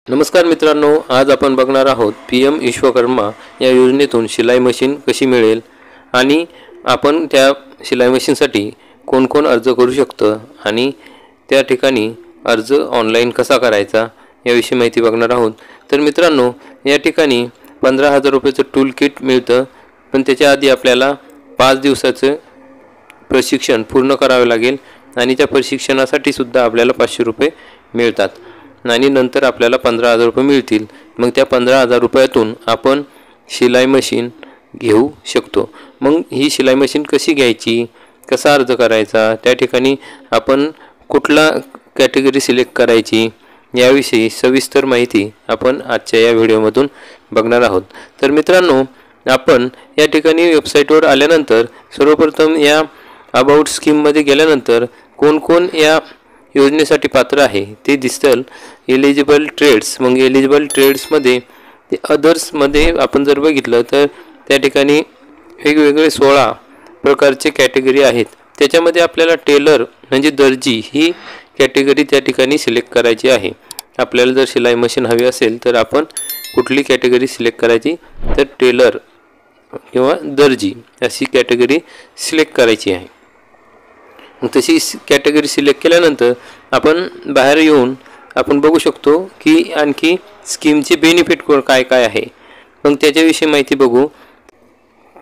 नमस्कार मित्रांनो, आज आपण बघणार आहोत PM विश्वकर्मा या योजनेतून शिलाई मशीन कशी मिळेल आणि आपण त्या शिलाई मशीनसाठी कोण अर्ज करू शकतो आणि त्या ठिकाणी अर्ज ऑनलाइन कसा करायचा याविषयी माहिती बघणार आहोत। तर मित्रांनो, या ठिकाणी 15,000 रुपयाचं टूल किट मिळतं, पण त्याच्या आधी आपल्याला 5 दिवसाचं प्रशिक्षण पूर्ण करावे लागेल आणि त्या प्रशिक्षणासाठी सुद्धा आपल्याला 500 रुपये मिळतात आणि नंतर आपल्याला 15,000 रुपये मिळतील। मग त्या 15,000 रुपयातून आपण शिलाई मशीन घेऊ शकतो। मग ही शिलाई मशीन कशी घ्यायची, कसा अर्ज करायचा, त्या ठिकाणी आपण कुठला कॅटेगरी सिलेक्ट करायची याविषयी सविस्तर माहिती आपण आजच्या या व्हिडिओमधून बघणार आहोत। तर मित्रांनो, आपण या ठिकाणी वेबसाईटवर आल्यानंतर सर्वप्रथम या अबाउट स्कीममध्ये गेल्यानंतर कोण या योजनेसाठी पात्र आहे ते दिसेल। एलिजिबल ट्रेड्स, मग एलिजिबल ट्रेड्समध्ये अदर्समध्ये आपण जर बघितलं तर त्या ठिकाणी वेगवेगळे 16 प्रकारचे कॅटेगरी आहेत। त्याच्यामध्ये आपल्याला टेलर म्हणजे दर्जी ही कॅटेगरी त्या ठिकाणी सिलेक्ट करायची आहे। आपल्याला जर शिलाई मशीन हवी असेल तर आपण कुठली कॅटेगरी सिलेक्ट करायची, तर टेलर किंवा दर्जी अशी कॅटेगरी सिलेक्ट करायची आहे। तशी कॅटेगरी सिलेक्ट केल्यानंतर आपण बाहेर येऊन आपण बघू शकतो की आणखी स्कीमचे बेनिफिट काय आहे। मग त्याच्याविषयी माहिती बघू।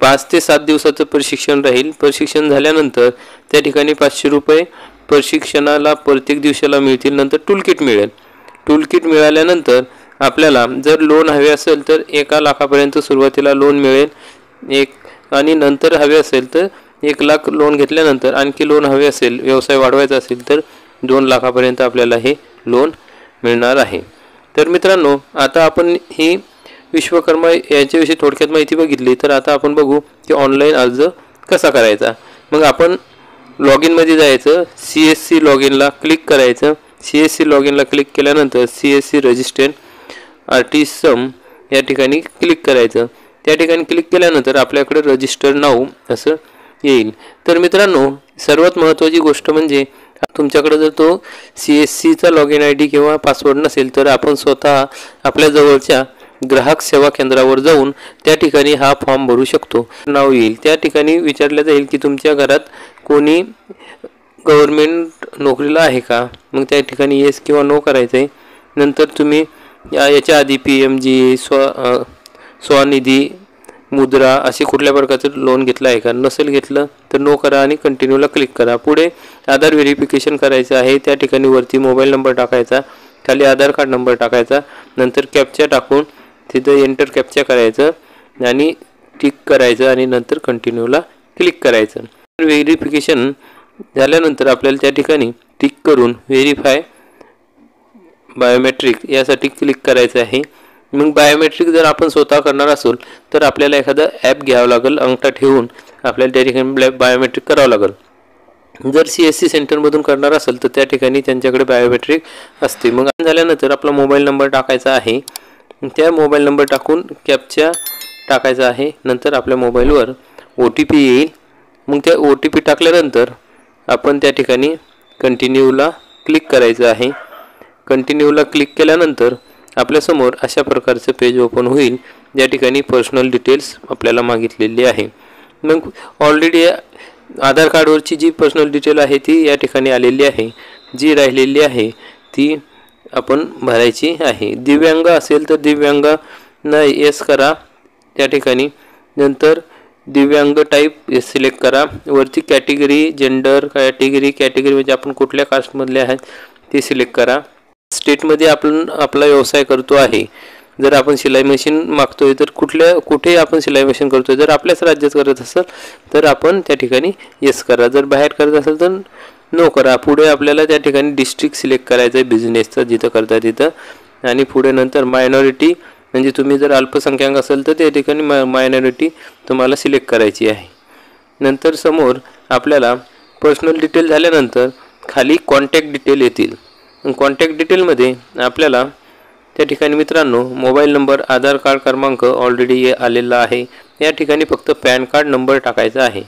5 ते 7 दिवसाचं प्रशिक्षण राहील। प्रशिक्षण झाल्यानंतर त्या ठिकाणी 500 रुपये प्रशिक्षणाला प्रत्येक दिवसाला मिळतील। नंतर टूल किट मिळेल। टूल किट मिळाल्यानंतर आपल्याला जर लोन हवे असेल तर 1 लाखापर्यंत सुरुवातीला लोन मिळेल आणि नंतर हवे असेल तर 1 लाख लोन घेतल्यानंतर आणखी लोन हवे असेल, व्यवसाय वाढवायचा असेल तर 2 लाखापर्यंत आपल्याला हे लोन मिळणार आहे। तर मित्रांनो, आता आपण ही विश्वकर्मा याच्याविषयी थोडक्यात माहिती बघितली, तर आता आपण बघू की ऑनलाईन अर्ज कसा करायचा। मग आपण लॉग इनमध्ये जायचं, CSC लॉग इनला क्लिक करायचं। CSC लॉग इनला क्लिक केल्यानंतर CSC रजिस्ट्रेशन आर्टिसम या ठिकाणी क्लिक करायचं। त्या ठिकाणी क्लिक केल्यानंतर आपल्याकडे रजिस्टर नाव असं येईल। तर मित्रांनो, सर्वात महत्त्वाची गोष्ट म्हणजे तुमच्याकडे जर तो CSCचा लॉग इन ID किंवा पासवर्ड नसेल तर आपण स्वतः आपल्या जवळच्या ग्राहक सेवा केंद्रावर जाऊन त्या ठिकाणी हा फॉर्म भरू शकतो। नाव येईल, त्या ठिकाणी विचारलं जाईल की तुमच्या घरात कोणी गव्हर्नमेंट नोकरीला आहे का। मग त्या ठिकाणी येस किंवा नो करायचं आहे। नंतर तुम्ही याच्या आधी PMG, स्वनिधी, मुद्रा असे कुठल्या प्रकारचं लोन घेतलं आहे का। नसेल घेतलं तर नो करा आणि कंटिन्यूला क्लिक करा। पुढे आधार व्हेरिफिकेशन करायचं आहे। त्या ठिकाणी वरती मोबाईल नंबर टाकायचा, खाली आधार कार्ड नंबर टाकायचा, नंतर कॅप्चा टाकून तिथं एंटर कॅप्चा करायचं आणि टिक करायचं आणि नंतर कंटिन्यूला क्लिक करायचं। व्हेरिफिकेशन झाल्यानंतर आपल्याला त्या ठिकाणी टिक करून व्हेरीफाय बायोमेट्रिक यासाठी क्लिक करायचं आहे। मग बायोमेट्रिक जर आपण स्वतः करणार असेल तर आपल्याला एखादं ॲप घ्यावं लागेल, अंगठा ठेवून आपल्याला त्या ठिकाणी बायोमेट्रिक करावं लागेल। जर CSC सेंटरमधून करणार असेल तर त्या ठिकाणी त्यांच्याकडे बायोमेट्रिक असते। मग झाल्यानंतर आपला मोबाईल नंबर टाकायचा आहे। त्या मोबाईल नंबर टाकून कॅप्चा टाकायचा आहे। नंतर आपल्या मोबाईलवर OTP येईल। मग त्या OTP टाकल्यानंतर आपण त्या ठिकाणी कंटिन्यूला क्लिक करायचं आहे। कंटिन्यूला क्लिक केल्यानंतर आपल्यासमोर अशा प्रकारचं पेज ओपन होईल, ज्या ठिकाणी पर्सनल डिटेल्स आपल्याला मागितलेली आहे। मग ऑलरेडी आधार कार्डवरची जी पर्सनल डिटेल आहे ती या ठिकाणी आलेली आहे, जी राहिलेली आहे ती आपण भरायची आहे। दिव्यांग असेल तर दिव्यांगांना येस करा त्या ठिकाणी। नंतर दिव्यांग टाईप सिलेक्ट करा। वरती कॅटेगरी, जेंडर, कॅटेगरी म्हणजे आपण कुठल्या कास्टमधले आहेत ते सिलेक्ट करा। स्टेटमध्ये आपण आपला व्यवसाय करतो आहे, जर आपण शिलाई मशीन मागतोय तर कुठे आपण शिलाई मशीन करतोय, जर आपल्याच राज्यात करत असेल तर आपण त्या ठिकाणी येस करा, जर बाहेर करत असेल तर नो करा। पुढे आपल्याला त्या ठिकाणी डिस्ट्रिक्ट सिलेक्ट करायचं आहे बिझनेसचं, जिथं करता तिथं, आणि पुढे नंतर मायनॉरिटी म्हणजे तुम्ही जर अल्पसंख्याक असेल तर त्या ठिकाणी मायनॉरिटी तुम्हाला सिलेक्ट करायची आहे। नंतर समोर आपल्याला पर्सनल डिटेल झाल्यानंतर खाली कॉन्टॅक्ट डिटेल येतील। कॉन्टॅक्ट डिटेलमध्ये आपल्याला त्या ठिकाणी मित्रांनो मोबाईल नंबर, आधार कार्ड क्रमांक ऑलरेडी आलेला आहे। या ठिकाणी फक्त पॅन कार्ड नंबर टाकायचा आहे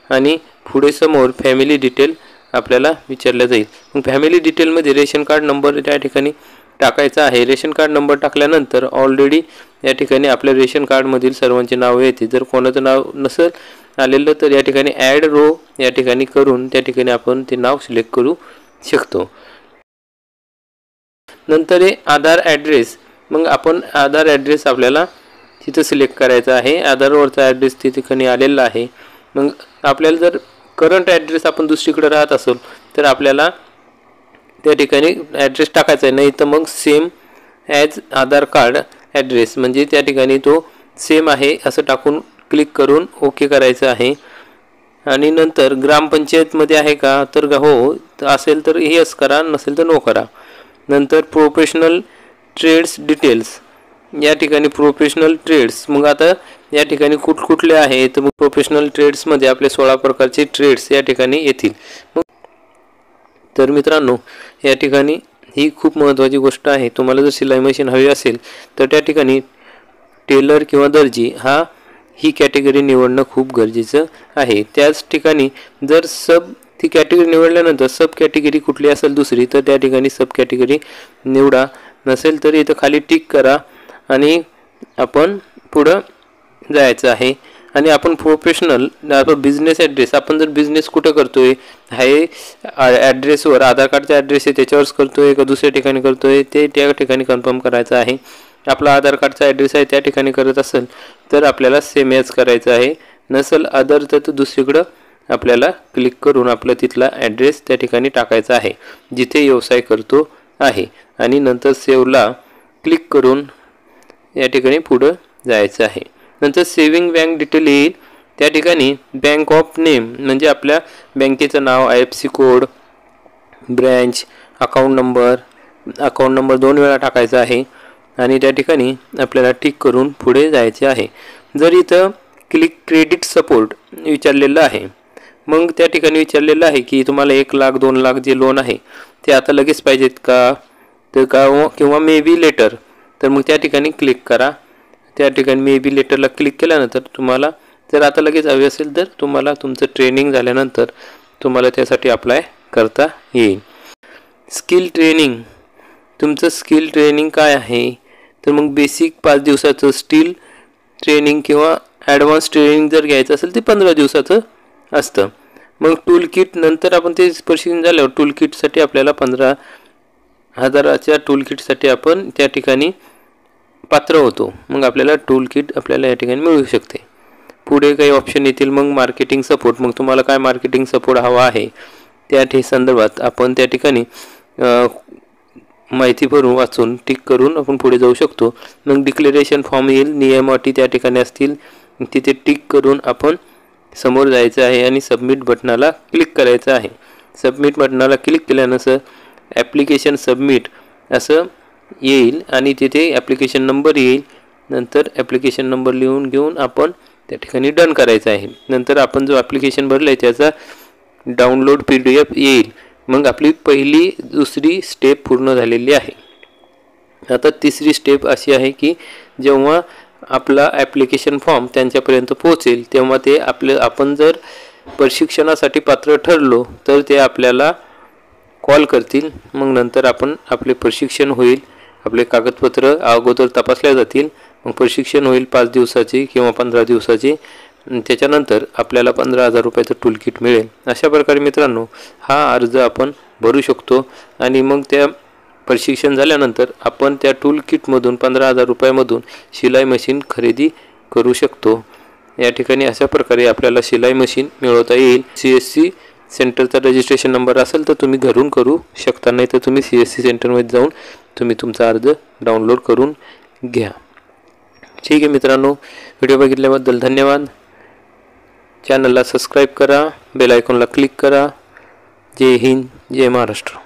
आणि पुढे समोर फॅमिली डिटेल आपल्याला विचारलं जाईल। मग फॅमिली डिटेलमध्ये रेशन कार्ड नंबर त्या ठिकाणी टाकायचा आहे। रेशन कार्ड नंबर टाकल्यानंतर ऑलरेडी या ठिकाणी आपल्या रेशन कार्डमधील सर्वांची नावे येते। जर कोणाचं नाव नसेल आलेलं तर या ठिकाणी ॲड रो या ठिकाणी करून त्या ठिकाणी आपण ते नाव सिलेक्ट करू शकतो। नंतर आहे आधार ॲड्रेस। मग आपण आधार ॲड्रेस आपल्याला तिथं सिलेक्ट करायचा आहे। आधारवरचा ॲड्रेस त्या ठिकाणी आलेला आहे। मग आपल्याला जर करंट ॲड्रेस आपण दुसरीकडे राहत असेल तर आपल्याला त्या ठिकाणी ॲड्रेस टाकायचा आहे, नाही तर मग सेम ॲज आधार कार्ड ॲड्रेस म्हणजे त्या ठिकाणी तो सेम आहे असं टाकून क्लिक करून ओके करायचं आहे। आणि नंतर ग्रामपंचायतमध्ये आहे का तर हो असेल तर येस करा, नसेल तर नो करा। नंतर प्रोफेशनल ट्रेड्स डिटेल्स या ठिकाणी प्रोफेशनल ट्रेड्स मग आता या ठिकाणी कुठले आहे तर मग प्रोफेशनल ट्रेड्समध्ये आपले 16 प्रकारचे ट्रेड्स या ठिकाणी येतील। तर मित्रांनो या ठिकाणी ही खूप महत्त्वाची गोष्ट आहे। तुम्हाला जर शिलाई मशीन हवी असेल तर त्या ठिकाणी टेलर किंवा दर्जी ही कॅटेगरी निवडणं खूप गरजेचं आहे। त्याच ठिकाणी जर ती कॅटेगरी निवडल्यानंतर सब कॅटेगरी कुठली असेल दुसरी तर त्या ठिकाणी सब कॅटेगरी निवडा, नसेल तर इथं खाली टिक करा आणि आपण पुढं जायचं आहे। आणि आपण प्रोफेशनल बिझनेस ॲड्रेस आपण जर बिझनेस कुठं करतोय आहे ॲड्रेसवर आधार कार्डचा ॲड्रेस आहे त्याच्यावरच करतोय का दुसऱ्या ठिकाणी करतोय ते त्या ठिकाणी कन्फर्म करायचं आहे। आपला आधार कार्डचा ॲड्रेस आहे त्या ठिकाणी करत असेल तर आपल्याला सेम ॲज करायचं आहे, नसेल अदर तर दुसरीकडं आपल्याला क्लिक करून आपला तिथला ॲड्रेस त्या ठिकाणी टाकायचा आहे जिथे व्यवसाय करतो आहे। आणि नंतर सेव्हला क्लिक करून या ठिकाणी पुढं जायचं आहे। नंतर सेविंग बँक डिटेल येईल, त्या ठिकाणी बँक ऑफ नेम म्हणजे आपल्या बँकेचं नाव, IFSC code, branch, account number 2 वेळा टाकायचा आहे आणि त्या ठिकाणी आपल्याला टिक करून पुढे जायचे आहे। जर इथं क्रेडिट सपोर्ट विचारलेलं आहे मग त्या ठिकाणी विचारलेलं आहे की तुम्हाला 1 लाख 2 लाख जे लोन आहे ते आता लगेच पाहिजेत का तर किंवा मे बी लेटर तर मग त्या ठिकाणी क्लिक करा। त्या ठिकाणी मे बी लेटरला क्लिक केल्यानंतर तुम्हाला जर आता लगेच हवे असेल तर तुम्हाला तुमचं ट्रेनिंग झाल्यानंतर तुम्हाला त्यासाठी अप्लाय करता येईल। स्किल ट्रेनिंग तुमचं स्किल ट्रेनिंग काय आहे तर मग बेसिक 5 दिवसाचं स्किल ट्रेनिंग किंवा ॲडव्हान्स ट्रेनिंग जर घ्यायचं असेल ते 15 दिवसाचं असतं। मग टूल किट नंतर आपण ते प्रशिक्षण झाल्यावर टूल किटसाठी आपल्याला 15,000च्या टूल किटसाठी आपण त्या ठिकाणी पात्र होतो। मग आपल्याला टूल किट आपल्याला या ठिकाणी मिळू शकते। पुढे काही ऑप्शन येतील मग मार्केटिंग सपोर्ट मग तुम्हाला काय मार्केटिंग सपोर्ट हवा आहे त्या संदर्भात आपण त्या ठिकाणी माहिती भरून वाचून टिक करून आपण पुढे जाऊ शकतो। मग डिक्लेरेशन फॉर्म येईल, नियम अटी त्या ठिकाणी असतील तिथे टिक करून आपण समोर जायचं आहे आणि सबमिट बटनाला क्लिक करायचं आहे। सबमिट बटनाला क्लिक केल्यानंतर ॲप्लिकेशन सबमिट असं येईल आणि तिथे ॲप्लिकेशन नंबर येईल। नंतर ॲप्लिकेशन नंबर लिहून घेऊन आपण त्या ठिकाणी डन करायचं आहे। नंतर आपण जो ॲप्लिकेशन भरलं आहे त्याचा डाउनलोड PDF येईल। मग आपली पहिली दुसरी स्टेप पूर्ण झालेली आहे। आता तिसरी स्टेप अशी आहे की जेव्हा आपला ॲप्लिकेशन फॉर्म त्यांच्यापर्यंत पोहोचेल तेव्हा ते आपण जर प्रशिक्षणासाठी पात्र ठरलो तर ते आपल्याला कॉल करतील। मग नंतर आपले प्रशिक्षण होईल, आपले कागदपत्र अगोदर तपासल्या जातील, मग प्रशिक्षण होईल 5 दिवसाचे किंवा 15 दिवसाचे। त्याच्यानंतर आपल्याला 15,000 रुपयाचं टूल किट मिळेल। अशा प्रकारे मित्रांनो हा अर्ज आपण भरू शकतो आणि मग त्या प्रशिक्षण झाल्यानंतर आपण त्या टूल किटमधून 15,000 रुपयामधून शिलाई मशीन खरेदी करू शकतो। या ठिकाणी अशा प्रकारे आपल्याला शिलाई मशीन मिळवता येईल। CSC सेंटरचा रजिस्ट्रेशन नंबर असेल तर तुम्ही घरून करू शकता, नाही तर तुम्ही CSC सेंटरमध्ये जाऊन तुम्ही तुमचा अर्ज डाउनलोड करून घ्या। ठीक आहे मित्रांनो, व्हिडिओ बघितल्याबद्दल धन्यवाद। चॅनलला सबस्क्राईब करा, बेल आयकॉनला क्लिक करा। जय हिंद, जय महाराष्ट्र।